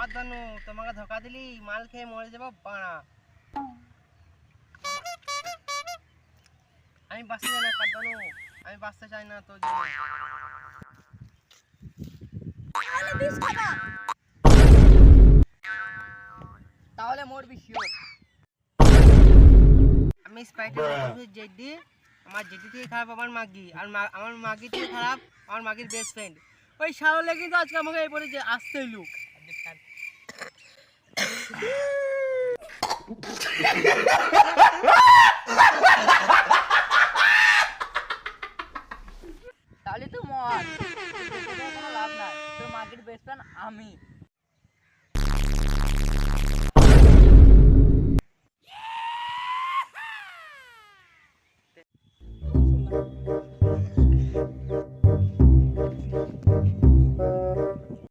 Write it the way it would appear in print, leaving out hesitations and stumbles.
কাঁদানো, তোমাকে ধোকা দিলি মাল খেয়ে মরে যাবো বাড়া। আমি বাঁচতে চাই না কাঁদানো, আমি বাঁচতে চাই না তোর জন্য। তাহলে মরবি শিওর। আমি স্পাইডার জেডি, আমার জেডি থেকে খারাপ আমার মাগি, আর আমার মাগি থেকে খারাপ আমার মাগির বেস্ট ফ্রেন্ড। ওই শাওলে কিন্তু আজকে আমাকে এই বলে যে আসতে লুক। তাহলে তো মর, কোনো লাভ নাই, তোর মার্কেট বেস্ট ফ্রেন্ড আমি।